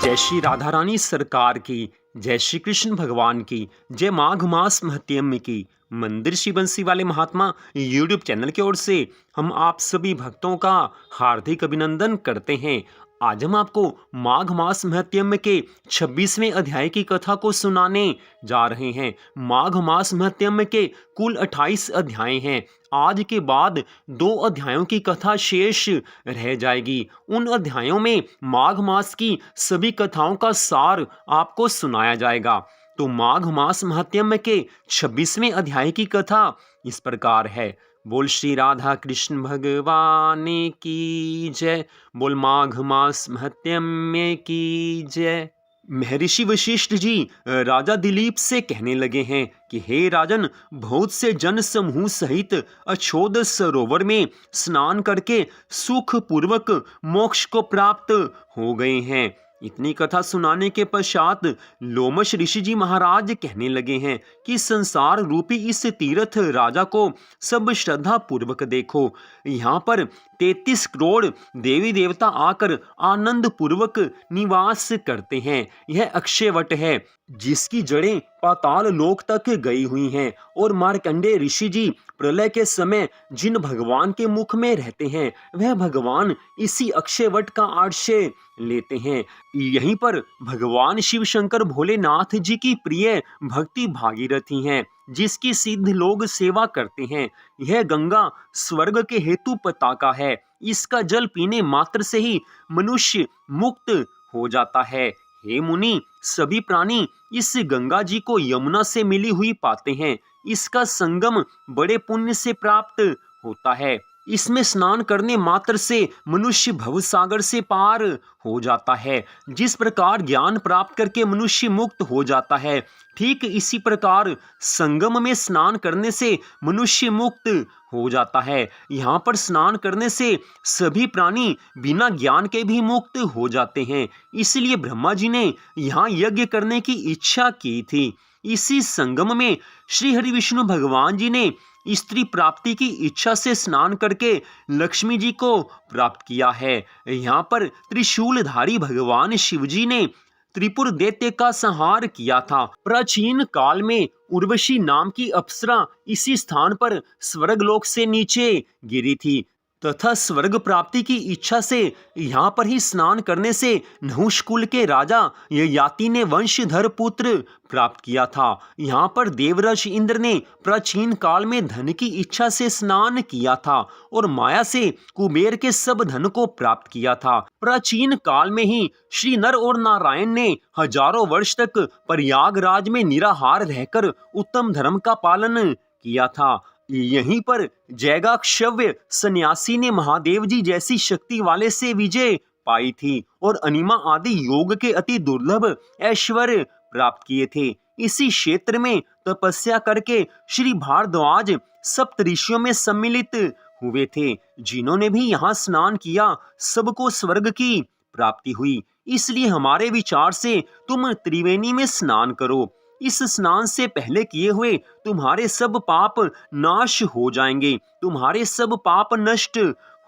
जय श्री राधा रानी सरकार की, जय श्री कृष्ण भगवान की, जय माघ मास महत्यम की। मंदिर श्री बंसी वाले महात्मा यूट्यूब चैनल की ओर से हम आप सभी भक्तों का हार्दिक अभिनंदन करते हैं। आज हम आपको माघ मास महत्यम के 26वें अध्याय की कथा को सुनाने जा रहे हैं। माघ मास महत्यम के कुल 28 अध्याय हैं। आज के बाद 2 अध्यायों की कथा शेष रह जाएगी। उन अध्यायों में माघ मास की सभी कथाओं का सार आपको सुनाया जाएगा। तो माघ मास महत्यम के 26वें अध्याय की कथा इस प्रकार है। बोल श्री राधा कृष्ण भगवान की जय। बोल माघ मास महत्यम की जय। महर्षि वशिष्ठ जी राजा दिलीप से कहने लगे हैं कि हे राजन, बहुत से जन समूह सहित अछोद सरोवर में स्नान करके सुख पूर्वक मोक्ष को प्राप्त हो गए हैं। इतनी कथा सुनाने के पश्चात लोमश ऋषि जी महाराज कहने लगे हैं कि संसार रूपी इस तीर्थ राजा को सब श्रद्धा पूर्वक देखो। यहाँ पर 33 करोड़ देवी देवता आकर आनंद पूर्वक निवास करते हैं। यह अक्षयवट है जिसकी जड़ें पाताल लोक तक गई हुई हैं और मार्कंडेय ऋषि जी प्रलय के समय जिन भगवान के मुख में रहते हैं वह भगवान इसी अक्षयवट का आश्रय लेते हैं। यहीं पर भगवान शिव शंकर भोलेनाथ जी की प्रिय भक्ति भागीरथी हैं जिसकी सिद्ध लोग सेवा करते हैं। यह गंगा स्वर्ग के हेतु पताका है। इसका जल पीने मात्र से ही मनुष्य मुक्त हो जाता है। हे मुनि, सभी प्राणी इस गंगा जी को यमुना से मिली हुई पाते हैं। इसका संगम बड़े पुण्य से प्राप्त होता है। इसमें स्नान करने मात्र से मनुष्य भवसागर से पार हो जाता है। जिस प्रकार ज्ञान प्राप्त करके मनुष्य मुक्त हो जाता है, ठीक इसी प्रकार संगम में स्नान करने से मनुष्य मुक्त हो जाता है। यहाँ पर स्नान करने से सभी प्राणी बिना ज्ञान के भी मुक्त हो जाते हैं। इसलिए ब्रह्मा जी ने यहाँ यज्ञ करने की इच्छा की थी। इसी संगम में श्री हरि विष्णु भगवान जी ने स्त्री प्राप्ति की इच्छा से स्नान करके लक्ष्मी जी को प्राप्त किया है। यहाँ पर त्रिशूलधारी भगवान शिव जी ने त्रिपुर दैत्य का संहार किया था। प्राचीन काल में उर्वशी नाम की अप्सरा इसी स्थान पर स्वर्गलोक से नीचे गिरी थी तथा स्वर्ग प्राप्ति की इच्छा से यहाँ पर ही स्नान करने से नहुष कुल के राजा ययाति ने वंशधर पुत्र प्राप्त किया था। यहाँ पर देवराज इंद्र ने प्राचीन काल में धन की इच्छा से स्नान किया था और माया से कुबेर के सब धन को प्राप्त किया था। प्राचीन काल में ही श्री नर और नारायण ने हजारों वर्ष तक प्रयागराज में निराहार रहकर उत्तम धर्म का पालन किया था। यहीं पर जैगाक्षव्य सन्यासी ने महादेव जी जैसी शक्ति वाले से विजय पाई थी और अनिमा आदि योग के अति दुर्लभ ऐश्वर्य प्राप्त किए थे। इसी क्षेत्र में तपस्या करके श्री भारद्वाज सप्त ऋषियों में सम्मिलित हुए थे। जिन्होंने भी यहाँ स्नान किया सबको स्वर्ग की प्राप्ति हुई। इसलिए हमारे विचार से तुम त्रिवेणी में स्नान करो। इस स्नान से पहले किए हुए तुम्हारे सब पाप नाश हो जाएंगे। तुम्हारे सब पाप नष्ट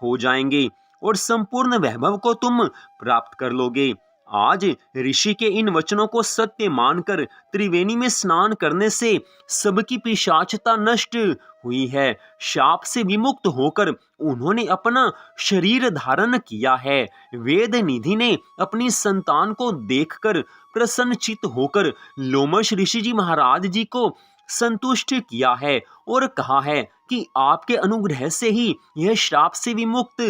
हो जाएंगे और संपूर्ण वैभव को तुम प्राप्त कर लोगे। आज ऋषि के इन वचनों को सत्य मानकर त्रिवेणी में स्नान करने से सबकी पिशाचता नष्ट हुई है। शाप से विमुक्त होकर उन्होंने अपना शरीर धारण किया है। वेद निधि ने अपनी संतान को देखकर प्रसन्नचित होकर लोमश ऋषि जी महाराज जी को संतुष्ट किया है और कहा है कि आपके अनुग्रह से ही यह श्राप से विमुक्त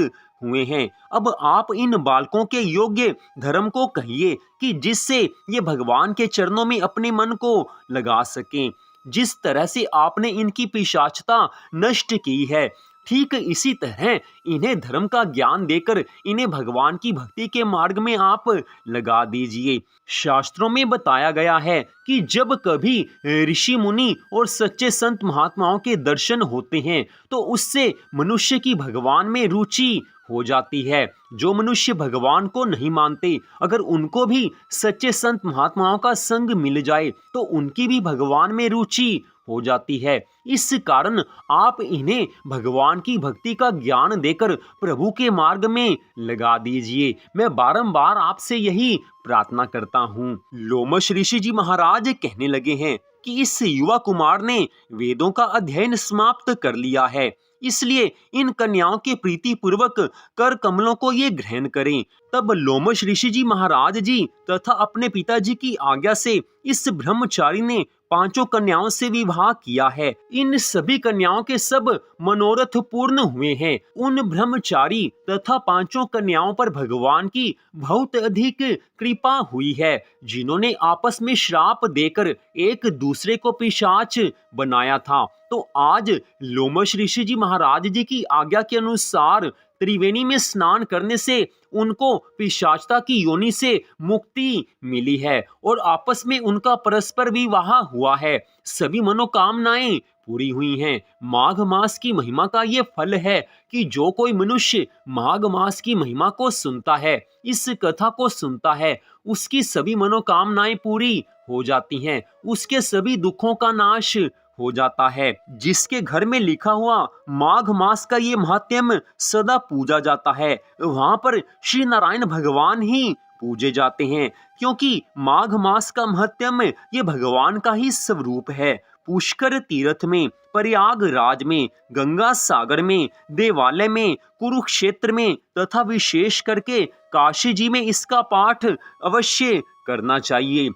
हुए हैं। अब आप इन बालकों के योग्य धर्म को कहिए कि जिससे ये भगवान के चरणों में अपने मन को लगा सकें। जिस तरह से आपने इनकी पिशाचता नष्ट की है, ठीक इसी तरह इन्हें धर्म का ज्ञान देकर इन्हें भगवान की भक्ति के मार्ग में आप लगा दीजिए। शास्त्रों में बताया गया है कि जब कभी ऋषि मुनि और सच्चे संत महात्माओं के दर्शन होते हैं तो उससे मनुष्य की भगवान में रुचि हो जाती है। जो मनुष्य भगवान को नहीं मानते, अगर उनको भी सच्चे संत महात्माओं का संग मिल जाए तो उनकी भी भगवान में रुचि हो जाती है। इस कारण आप इन्हें भगवान की भक्ति का ज्ञान देकर प्रभु के मार्ग में लगा दीजिए। मैं बारंबार आपसे यही प्रार्थना करता हूँ। लोमश ऋषि जी महाराज कहने लगे हैं कि इस युवा कुमार ने वेदों का अध्ययन समाप्त कर लिया है, इसलिए इन कन्याओं के प्रीति पूर्वक कर कमलों को ये ग्रहण करें। तब लोमश ऋषि जी महाराज जी तथा अपने पिताजी की आज्ञा से इस ब्रह्मचारी ने पांचों कन्याओं से विवाह किया है। इन सभी कन्याओं के सब मनोरथ पूर्ण हुए हैं। उन ब्रह्मचारी तथा पांचों कन्याओं पर भगवान की बहुत अधिक कृपा हुई है, जिन्होंने आपस में श्राप देकर एक दूसरे को पिशाच बनाया था। तो आज लोमश ऋषि जी महाराज जी की आज्ञा के अनुसार त्रिवेणी में स्नान करने से उनको पिशाचता की योनि से मुक्ति मिली है और आपस में उनका परस्पर विवाह हुआ है। सभी मनोकामनाएं पूरी हुई हैं। माघ मास की महिमा का ये फल है कि जो कोई मनुष्य माघ मास की महिमा को सुनता है, इस कथा को सुनता है, उसकी सभी मनोकामनाएं पूरी हो जाती हैं, उसके सभी दुखों का नाश हो जाता है। जिसके घर में लिखा हुआ माघ मास का ये महात्म्य सदा पूजा जाता है, वहां पर श्री नारायण भगवान ही पूजे जाते हैं, क्योंकि माघ मास का महात्म्य ये भगवान का ही स्वरूप है। पुष्कर तीर्थ में, प्रयागराज में, गंगा सागर में, देवालय में, कुरुक्षेत्र में तथा विशेष करके काशी जी में इसका पाठ अवश्य करना चाहिए।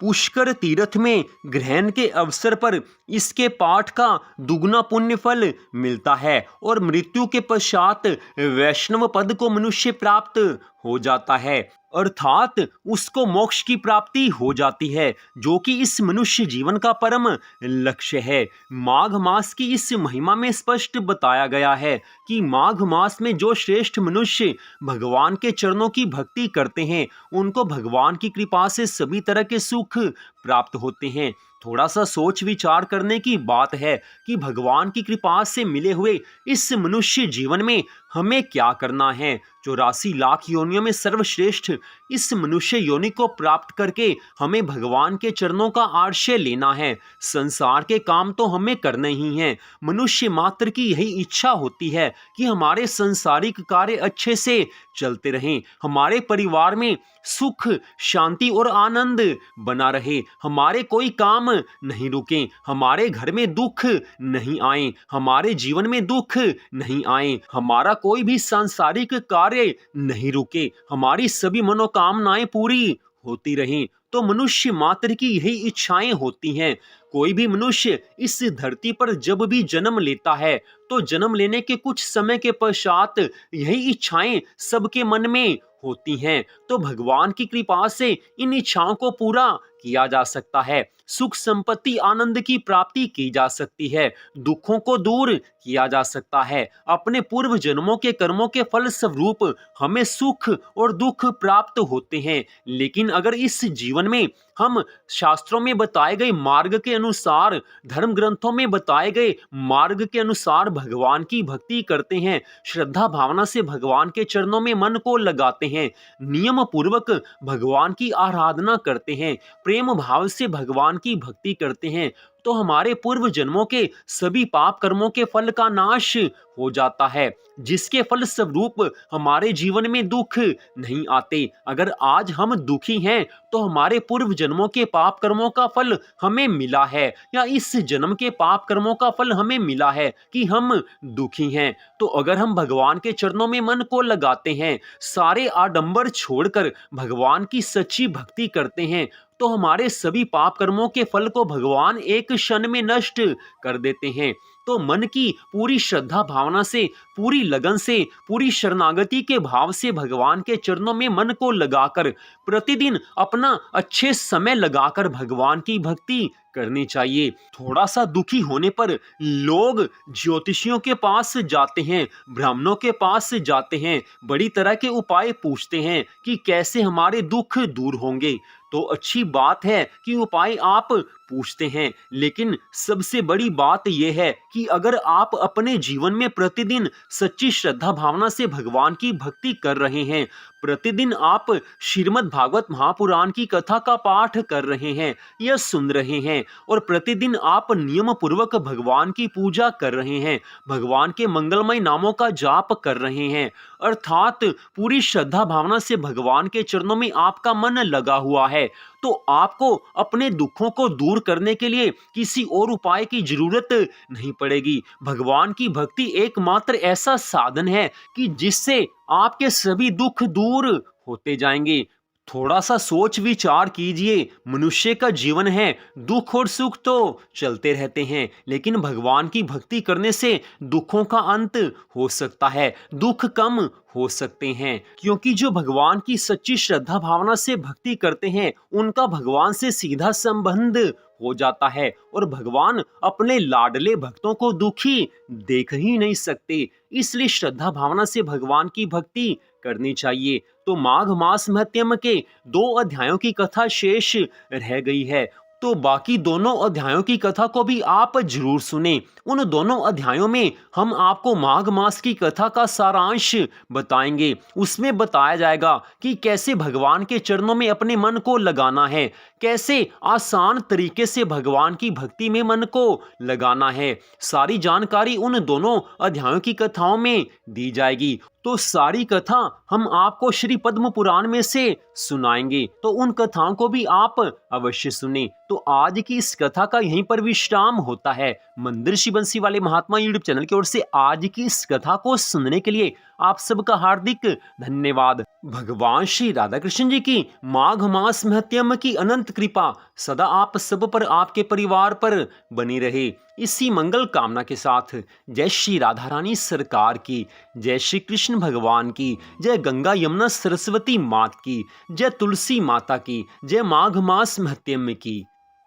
पुष्कर तीर्थ में ग्रहण के अवसर पर इसके पाठ का दुगना पुण्य फल मिलता है और मृत्यु के पश्चात वैष्णव पद को मनुष्य प्राप्त हो जाता है, अर्थात उसको मोक्ष की प्राप्ति हो जाती है, जो कि इस मनुष्य जीवन का परम लक्ष्य है। माघ मास की इस महिमा में स्पष्ट बताया गया है कि माघ मास में जो श्रेष्ठ मनुष्य भगवान के चरणों की भक्ति करते हैं, उनको भगवान की कृपा से सभी तरह के सुख प्राप्त होते हैं। थोड़ा सा सोच विचार करने की बात है कि भगवान की कृपा से मिले हुए इस मनुष्य जीवन में हमें क्या करना है। 84 लाख योनियों में सर्वश्रेष्ठ इस मनुष्य योनि को प्राप्त करके हमें भगवान के चरणों का आश्रय लेना है। संसार के काम तो हमें करने ही हैं। मनुष्य मात्र की यही इच्छा होती है कि हमारे संसारिक कार्य अच्छे से चलते रहें, हमारे परिवार में सुख, शांति और आनंद बना रहे, हमारे कोई काम नहीं रुके, हमारे घर में दुख नहीं आए, हमारे जीवन में दुख नहीं आए, हमारा कोई भी सांसारिक कार्य नहीं रुके, हमारी सभी मनोकामनाएं पूरी होती रहें। तो मनुष्य मात्र की यही इच्छाएं होती हैं। कोई भी मनुष्य इस धरती पर जब भी जन्म लेता है तो जन्म लेने के कुछ समय के पश्चात यही इच्छाएं सबके मन में होती हैं। तो भगवान की कृपा से इन इच्छाओं को पूरा किया जा सकता है, सुख संपत्ति आनंद की प्राप्ति की जा सकती है, दुखों को दूर किया जा सकता है। अपने पूर्व जन्मों के कर्मों के फल स्वरूप हमें सुख और दुख प्राप्त होते हैं, लेकिन अगर इस जीवन में हम शास्त्रों में बताए गए मार्ग के अनुसार, धर्म ग्रंथों में बताए गए मार्ग के अनुसार भगवान की भक्ति करते हैं, श्रद्धा भावना से भगवान के चरणों में मन को लगाते हैं, नियम पूर्वक भगवान की आराधना करते हैं, प्रेम भाव से भगवान की भक्ति करते हैं, तो हमारे पूर्व जन्मों के सभी पाप कर्मों के फल का नाश हो जाता है, जिसके फल स्वरूप हमारे जीवन में दुख नहीं आते। अगर आज हम दुखी हैं तो हमारे पूर्व जन्मों के पाप कर्मों का फल हमें मिला है, या इस जन्म के पाप कर्मों का फल हमें मिला है कि हम दुखी हैं। तो अगर हम भगवान के चरणों में मन को लगाते हैं, सारे आडंबर छोड़कर भगवान की सच्ची भक्ति करते हैं, तो हमारे सभी पाप कर्मों के फल को भगवान एक क्षण में नष्ट कर देते हैं। तो मन की पूरी श्रद्धा भावना से, पूरी लगन से, पूरी शरणागति के भाव से भगवान के चरणों में मन को लगाकर प्रतिदिन अपना अच्छे समय लगाकर भगवान की भक्ति करनी चाहिए। थोड़ा सा दुखी होने पर लोग ज्योतिषियों के पास जाते हैं, ब्राह्मणों के पास जाते हैं, बड़ी तरह के उपाय पूछते हैं कि कैसे हमारे दुख दूर होंगे। तो अच्छी बात है कि उपाय आप पूछते हैं, लेकिन सबसे बड़ी बात यह है कि अगर आप अपने जीवन में प्रतिदिन सच्ची श्रद्धा भावना से भगवान की भक्ति कर रहे हैं, प्रतिदिन आप श्रीमद् भागवत महापुराण की कथा का पाठ कर रहे हैं या सुन रहे हैं, और प्रतिदिन आप नियम पूर्वक भगवान की पूजा कर रहे हैं, भगवान के मंगलमय नामों का जाप कर रहे हैं, अर्थात पूरी श्रद्धा भावना से भगवान के चरणों में आपका मन लगा हुआ है, तो आपको अपने दुखों को दूर करने के लिए किसी और उपाय की जरूरत नहीं पड़ेगी। भगवान की भक्ति एकमात्र ऐसा साधन है कि जिससे आपके सभी दुख दूर होते जाएंगे। थोड़ा सा सोच विचार कीजिए, मनुष्य का जीवन है, दुख और सुख तो चलते रहते हैं, लेकिन भगवान की भक्ति करने से दुखों का अंत हो सकता है, दुख कम हो सकते हैं, क्योंकि जो भगवान की सच्ची श्रद्धा भावना से भक्ति करते हैं उनका भगवान से सीधा संबंध हो जाता है, और भगवान अपने लाडले भक्तों को दुखी देख ही नहीं सकते। इसलिए श्रद्धा भावना से भगवान की भक्ति करनी चाहिए। तो माघ मास महत्यम के 2 अध्यायों की कथा शेष रह गई है, तो बाकी दोनों अध्यायों की कथा को भी आप जरूर सुने। उन दोनों अध्यायों में हम आपको माघ मास की कथा का सारांश बताएंगे। उसमें बताया जाएगा कि कैसे भगवान के चरणों में अपने मन को लगाना है, कैसे आसान तरीके से भगवान की भक्ति में मन को लगाना है। सारी जानकारी उन दोनों अध्यायों की कथाओं में दी जाएगी। तो सारी कथा हम आपको श्री पद्म पुराण में से सुनाएंगे, तो उन कथाओं को भी आप अवश्य सुने। तो आज की इस कथा का यहीं पर विश्राम होता है। मंदिर श्री बंसी वाले महात्मा यूट्यूब चैनल की ओर से आज की इस कथा को सुनने के लिए आप सबका हार्दिक धन्यवाद। भगवान श्री राधा कृष्ण जी की माघ मास महत्यम की अनंत कृपा सदा आप सब पर, आपके परिवार पर बनी रहे। इसी मंगल कामना के साथ जय श्री राधा रानी सरकार की, जय श्री कृष्ण भगवान की, जय गंगा यमुना सरस्वती मात की, जय तुलसी माता की, जय माघ मास महत्यम की।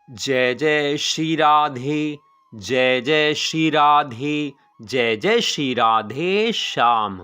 जय जय श्री राधे, जय जय श्री राधे, जय जय श्री राधे श्याम।